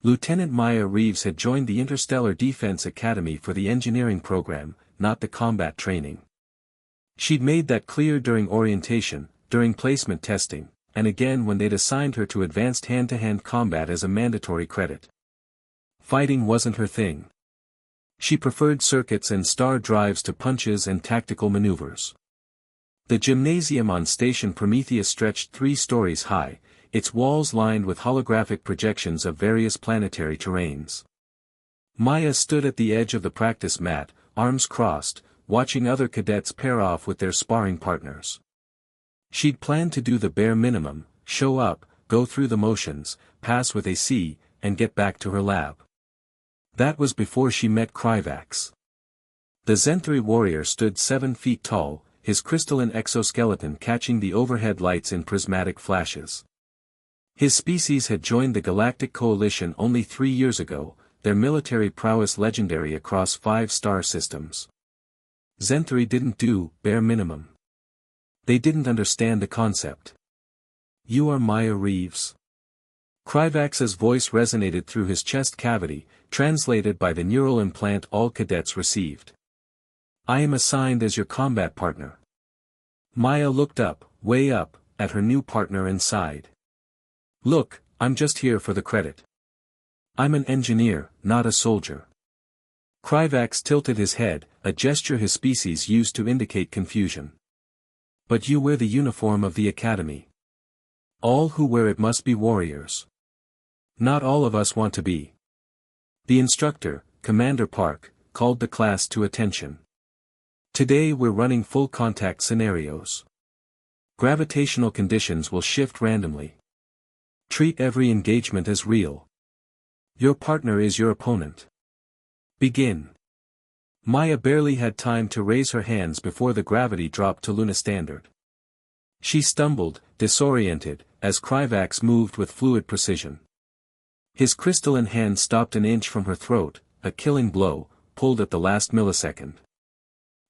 Lieutenant Maya Reeves had joined the Interstellar Defense Academy for the engineering program, not the combat training. She'd made that clear during orientation, during placement testing, and again when they'd assigned her to advanced hand-to-hand combat as a mandatory credit. Fighting wasn't her thing. She preferred circuits and star drives to punches and tactical maneuvers. The gymnasium on Station Prometheus stretched 3 stories high, its walls lined with holographic projections of various planetary terrains. Maya stood at the edge of the practice mat, arms crossed, watching other cadets pair off with their sparring partners. She'd planned to do the bare minimum, show up, go through the motions, pass with a C, and get back to her lab. That was before she met Kryvax. The Zenthri warrior stood 7 feet tall, his crystalline exoskeleton catching the overhead lights in prismatic flashes. His species had joined the Galactic Coalition only 3 years ago, their military prowess legendary across 5 star systems. Zenthri didn't do bare minimum. They didn't understand the concept. "You are Maya Reeves?" Kryvax's voice resonated through his chest cavity, translated by the neural implant all cadets received. "I am assigned as your combat partner." Maya looked up, way up, at her new partner and sighed. "Look, I'm just here for the credit. I'm an engineer, not a soldier." Kryvax tilted his head, a gesture his species used to indicate confusion. "But you wear the uniform of the academy. All who wear it must be warriors. Not all of us want to be." The instructor, Commander Park, called the class to attention. "Today we're running full contact scenarios. Gravitational conditions will shift randomly. Treat every engagement as real. Your partner is your opponent. Begin." Maya barely had time to raise her hands before the gravity dropped to Luna Standard. She stumbled, disoriented, as Kryvax moved with fluid precision. His crystalline hand stopped an inch from her throat, a killing blow, pulled at the last millisecond.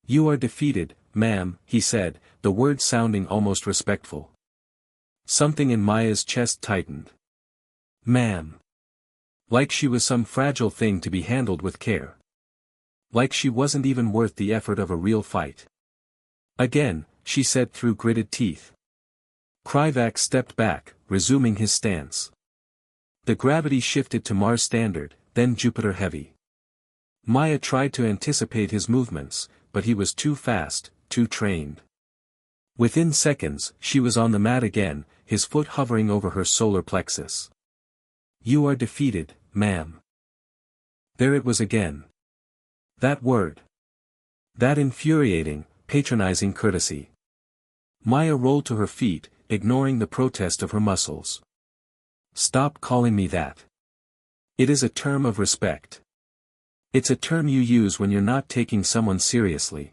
"You are defeated, ma'am," he said, the words sounding almost respectful. Something in Maya's chest tightened. "Ma'am." Like she was some fragile thing to be handled with care. Like she wasn't even worth the effort of a real fight. "Again," she said through gritted teeth. Kryvax stepped back, resuming his stance. The gravity shifted to Mars Standard, then Jupiter Heavy. Maya tried to anticipate his movements, but he was too fast, too trained. Within seconds, she was on the mat again, his foot hovering over her solar plexus. "You are defeated, ma'am." There it was again. That word. That infuriating, patronizing courtesy. Maya rolled to her feet, ignoring the protest of her muscles. "Stop calling me that. It is a term of respect. It's a term you use when you're not taking someone seriously."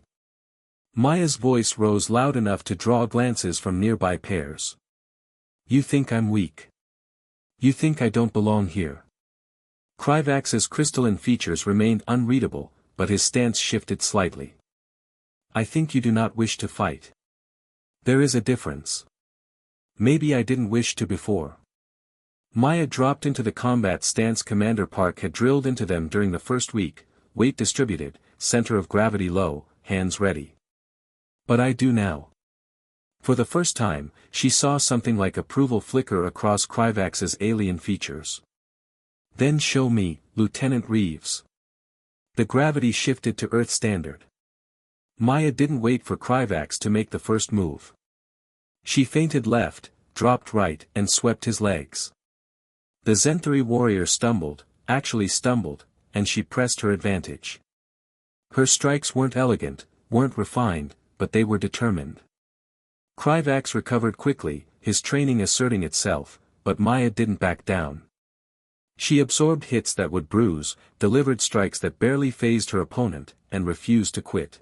Maya's voice rose loud enough to draw glances from nearby pairs. "You think I'm weak. You think I don't belong here." Kryvax's crystalline features remained unreadable, but his stance shifted slightly. "I think you do not wish to fight. There is a difference. Maybe I didn't wish to before." Maya dropped into the combat stance Commander Park had drilled into them during the first week, weight distributed, center of gravity low, hands ready. "But I do now." For the first time, she saw something like approval flicker across Kryvax's alien features. "Then show me, Lieutenant Reeves." The gravity shifted to Earth Standard. Maya didn't wait for Kryvax to make the first move. She feinted left, dropped right, and swept his legs. The Zenthri warrior stumbled, and she pressed her advantage. Her strikes weren't elegant, weren't refined, but they were determined. Kryvax recovered quickly, his training asserting itself, but Maya didn't back down. She absorbed hits that would bruise, delivered strikes that barely phased her opponent, and refused to quit.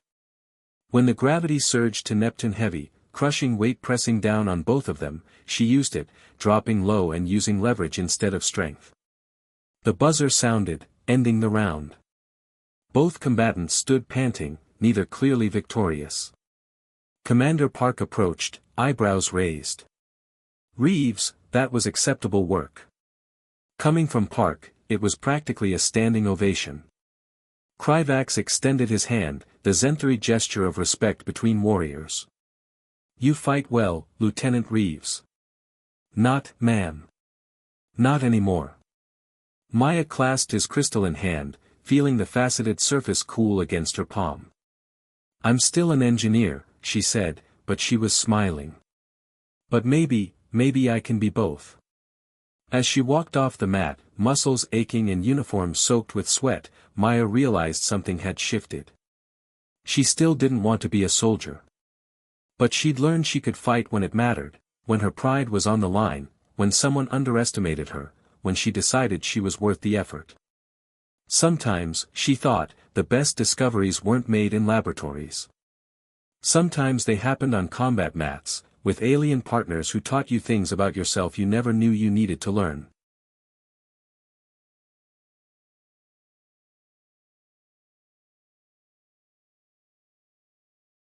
When the gravity surged to Neptune Heavy, crushing weight pressing down on both of them, she used it, dropping low and using leverage instead of strength. The buzzer sounded, ending the round. Both combatants stood panting, neither clearly victorious. Commander Park approached, eyebrows raised. "Reeves, that was acceptable work." Coming from Park, it was practically a standing ovation. Kryvax extended his hand, the Zenthari gesture of respect between warriors. "You fight well, Lieutenant Reeves." "Not, ma'am. Not anymore." Maya clasped his crystalline hand, feeling the faceted surface cool against her palm. "I'm still an engineer," she said, but she was smiling. "But maybe I can be both." As she walked off the mat, muscles aching and uniform soaked with sweat, Maya realized something had shifted. She still didn't want to be a soldier. But she'd learned she could fight when it mattered, when her pride was on the line, when someone underestimated her, when she decided she was worth the effort. Sometimes, she thought, the best discoveries weren't made in laboratories. Sometimes they happened on combat mats, with alien partners who taught you things about yourself you never knew you needed to learn.